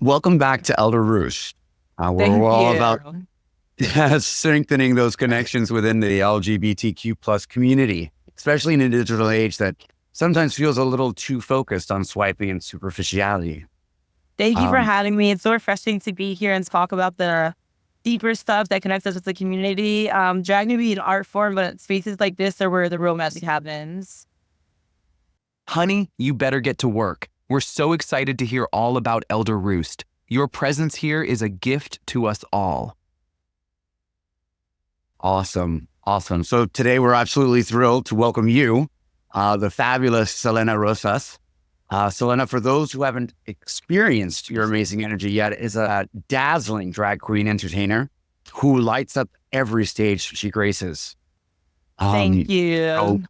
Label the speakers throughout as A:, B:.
A: Welcome back to Elder Roost, where we're
B: Thank
A: all about
B: you.
A: strengthening those connections within the LGBTQ plus community, especially in a digital age that sometimes feels a little too focused on swiping and superficiality.
B: Thank you for
A: Um,
B: having me. It's so refreshing to be here and talk about the deeper stuff that connects us with the community. Drag may be an art form, but spaces like this are where the real magic happens.
C: Honey, you better get to work. We're so excited to hear all about Elder Roost. Your presence here is a gift to us all.
A: Awesome. So today we're absolutely thrilled to welcome you, the fabulous Selena Rosas. Selena, for those who haven't experienced your amazing energy yet, is a dazzling drag queen entertainer who lights up every stage she graces.
B: Thank
A: So
B: you.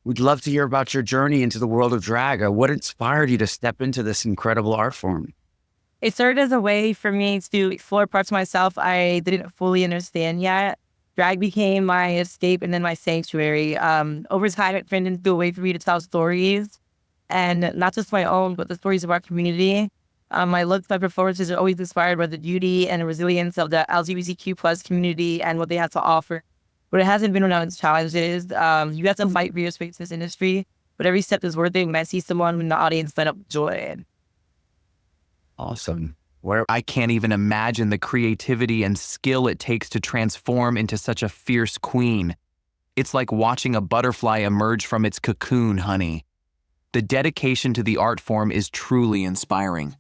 A: we'd love to hear about your journey into the world of drag. What inspired you to step into this incredible art form?
B: It served as a way for me to explore parts of myself I didn't fully understand yet. Drag became my escape and then my sanctuary. Over time, it turned into a way for me to tell stories, and not just my own, but the stories of our community. My looks, my performances are always inspired by the beauty and resilience of the LGBTQ plus community and what they have to offer. But it hasn't been without its challenges. You have to fight for your space in this industry, but every step is worth it when I see someone in the audience light up with joy.
A: Awesome.
C: I can't even imagine the creativity and skill it takes to transform into such a fierce queen. It's like watching a butterfly emerge from its cocoon, honey. The dedication to the art form is truly inspiring.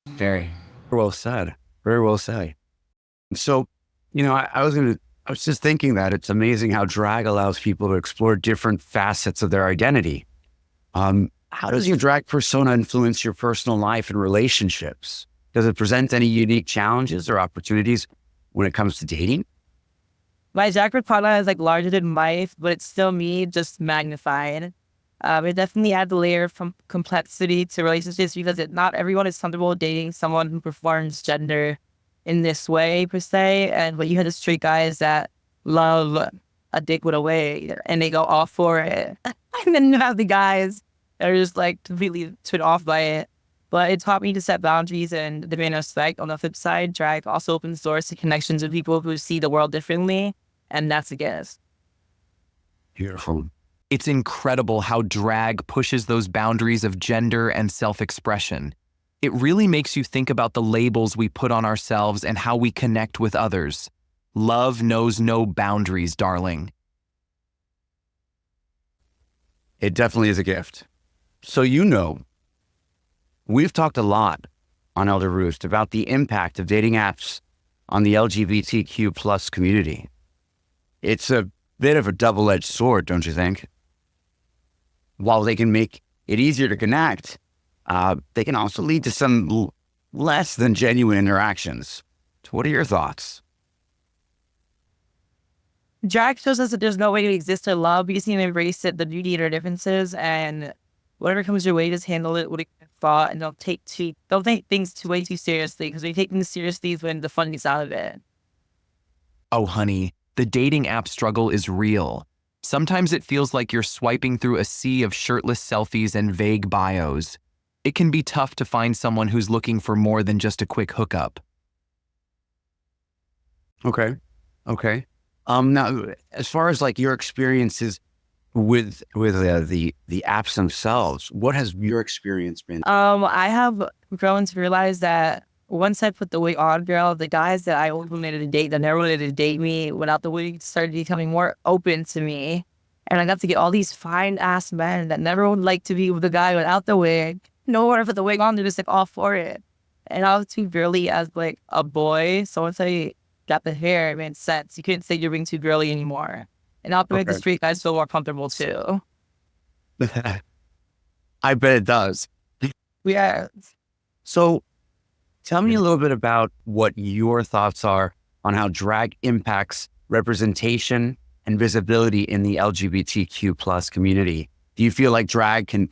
A: Very well said. Very well said. So, I was just thinking that it's amazing how drag allows people to explore different facets of their identity. How does your drag persona influence your personal life and relationships? Does it present any unique challenges or opportunities when it comes to dating?
B: My drag persona is like larger than life, but it's still me, just magnified. It definitely adds a layer of complexity to relationships because not everyone is comfortable dating someone who performs gender in this way per se. But you have the straight guys that love a dick with a way and they go all for it. And then you have the guys that are just like completely turned off by it. But it taught me to set boundaries and demand respect. On the flip side, drag also opens doors to connections with people who see the world differently. And that's a gift.
A: Beautiful.
C: It's incredible how drag pushes those boundaries of gender and self-expression. It really makes you think about the labels we put on ourselves and how we connect with others. Love knows no boundaries, darling.
A: It definitely is a gift. So, we've talked a lot on Elder Roost about the impact of dating apps on the LGBTQ plus community. It's a bit of a double-edged sword, don't you think? While they can make it easier to connect, they can also lead to some less than genuine interactions. So what are your thoughts?
B: Drag shows us that there's no way to exist or love. You just need to embrace it, the beauty in our differences, and whatever comes your way, just handle it with a thought, and don't take things way too seriously, because when you take things seriously is when the fun gets out of it.
C: Oh, honey, the dating app struggle is real. Sometimes it feels like you're swiping through a sea of shirtless selfies and vague bios. It can be tough to find someone who's looking for more than just a quick hookup.
A: Okay. Now, as far as like your experiences with the apps themselves, what has your experience been?
B: I have grown to realize that once I put the wig on, girl, the guys that I always wanted to date, that never wanted to date me without the wig, started becoming more open to me. And I got to get all these fine-ass men that never would like to be with the guy without the wig. No one put the wig on, they're just like all for it. And I was too girly as like a boy. So once I got the hair, it made sense. You couldn't say you're being too girly anymore. And I'll make the
A: Okay.
B: street guys feel more comfortable too.
A: I bet it does.
B: Yeah.
A: So tell me a little bit about what your thoughts are on how drag impacts representation and visibility in the LGBTQ plus community. Do you feel like drag can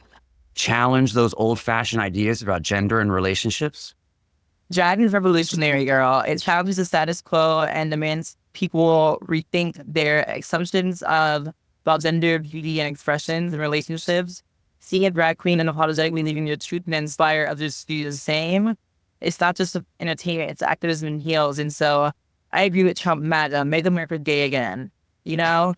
A: challenge those old-fashioned ideas about gender and relationships?
B: Drag is revolutionary, girl. It challenges the status quo and demands people rethink their assumptions about gender, beauty, and expressions and relationships. Seeing a drag queen unapologetically living your truth and inspire others to do the same. It's not just entertainment, it's activism and heals. And so I agree with Trump, MAGA, make America gay again. You know?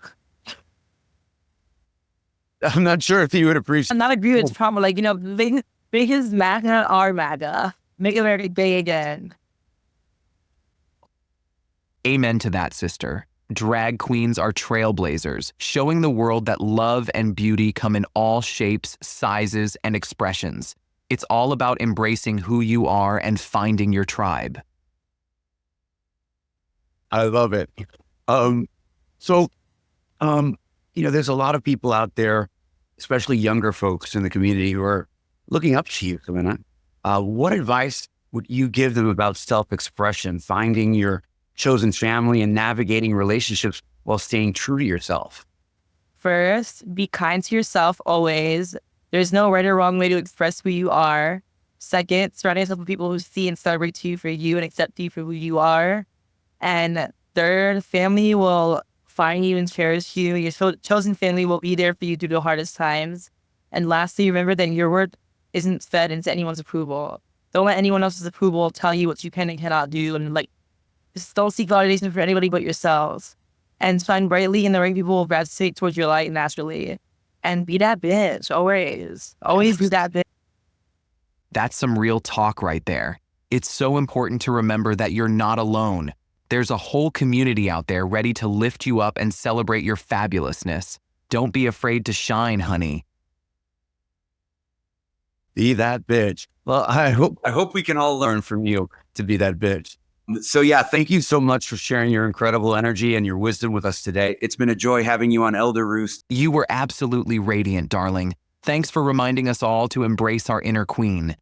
A: I'm not sure if you would appreciate.
B: I'm not agree with Trump, but like, you know, make his MAGA our MAGA. Make America gay again.
C: Amen to that, sister. Drag queens are trailblazers, showing the world that love and beauty come in all shapes, sizes, and expressions. It's all about embracing who you are and finding your tribe.
A: I love it. So, there's a lot of people out there, especially younger folks in the community, who are looking up to you, Selena. What advice would you give them about self-expression, finding your chosen family, and navigating relationships while staying true to yourself?
B: First, be kind to yourself always. There's no right or wrong way to express who you are. Second, surround yourself with people who see and celebrate you for you and accept you for who you are. And third, family will find you and cherish you. Your chosen family will be there for you through the hardest times. And lastly, remember that your word isn't fed into anyone's approval. Don't let anyone else's approval tell you what you can and cannot do. And like, just don't seek validation for anybody but yourselves. And shine brightly, and the right people will gravitate towards your light naturally. And be that bitch, always. Always be that bitch.
C: That's some real talk right there. It's so important to remember that you're not alone. There's a whole community out there ready to lift you up and celebrate your fabulousness. Don't be afraid to shine, honey.
A: Be that bitch. Well, I hope we can all learn from you to be that bitch. So yeah, thank you so much for sharing your incredible energy and your wisdom with us today. It's been a joy having you on Elder Roost.
C: You were absolutely radiant, darling. Thanks for reminding us all to embrace our inner queen.